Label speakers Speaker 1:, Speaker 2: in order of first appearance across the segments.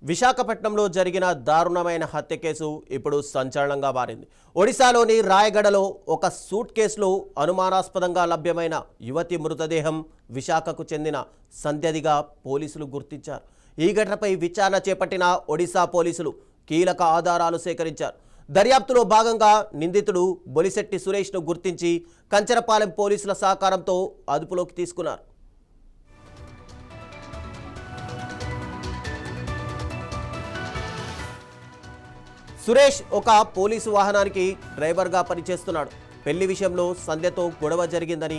Speaker 1: విశాఖపట్నంలో జరిగిన దారుణమైన హత్య కేసు ఇప్పుడు సంచలనంగా మారింది. ఒడిశాలోని రాయగడలో ఒక సూట్ కేసులో అనుమానాస్పదంగా లభ్యమైన యువతి మృతదేహం విశాఖకు చెందిన సంధ్యదిగా పోలీసులు గుర్తించారు. ఈ ఘటనపై విచారణ చేపట్టిన ఒడిశా పోలీసులు కీలక ఆధారాలు సేకరించారు. దర్యాప్తులో భాగంగా నిందితుడు బొలిశెట్టి సురేష్ను గుర్తించి కంచరపాలెం పోలీసుల సహకారంతో అదుపులోకి తీసుకున్నారు. సురేష్ ఒక పోలీసు వాహనానికి డ్రైవర్గా పనిచేస్తున్నాడు. పెళ్లి విషయంలో సంధ్యతో గొడవ జరిగిందని,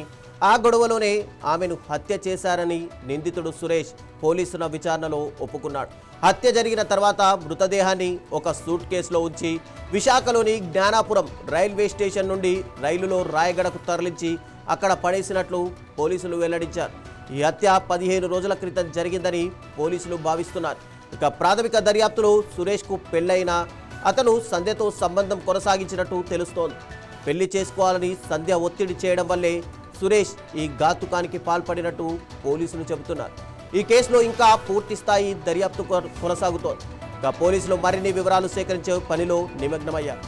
Speaker 1: ఆ గొడవలోనే ఆమెను హత్య చేశారని నిందితుడు సురేష్ పోలీసుల విచారణలో ఒప్పుకున్నాడు. హత్య జరిగిన తర్వాత మృతదేహాన్ని ఒక సూట్ కేసులో ఉంచి విశాఖలోని జ్ఞానాపురం రైల్వే స్టేషన్ నుండి రైలులో రాయగడకు తరలించి అక్కడ పడేసినట్లు పోలీసులు వెల్లడించారు. ఈ హత్య 15 రోజుల క్రితం జరిగిందని పోలీసులు భావిస్తున్నారు. ఇక ప్రాథమిక దర్యాప్తులో సురేష్కు పెళ్లైన అతను సంధ్యతో సంబంధం కొనసాగించినట్టు తెలుస్తోంది. పెళ్లి చేసుకోవాలని సంధ్య ఒత్తిడి చేయడం వల్లే సురేష్ ఈ ఘాతుకానికి పాల్పడినట్టు పోలీసులు చెబుతున్నారు. ఈ కేసులో ఇంకా పూర్తి స్థాయి దర్యాప్తు కొనసాగుతోంది. ఇక పోలీసులు మరిన్ని వివరాలు సేకరించే పనిలో నిమగ్నమయ్యారు.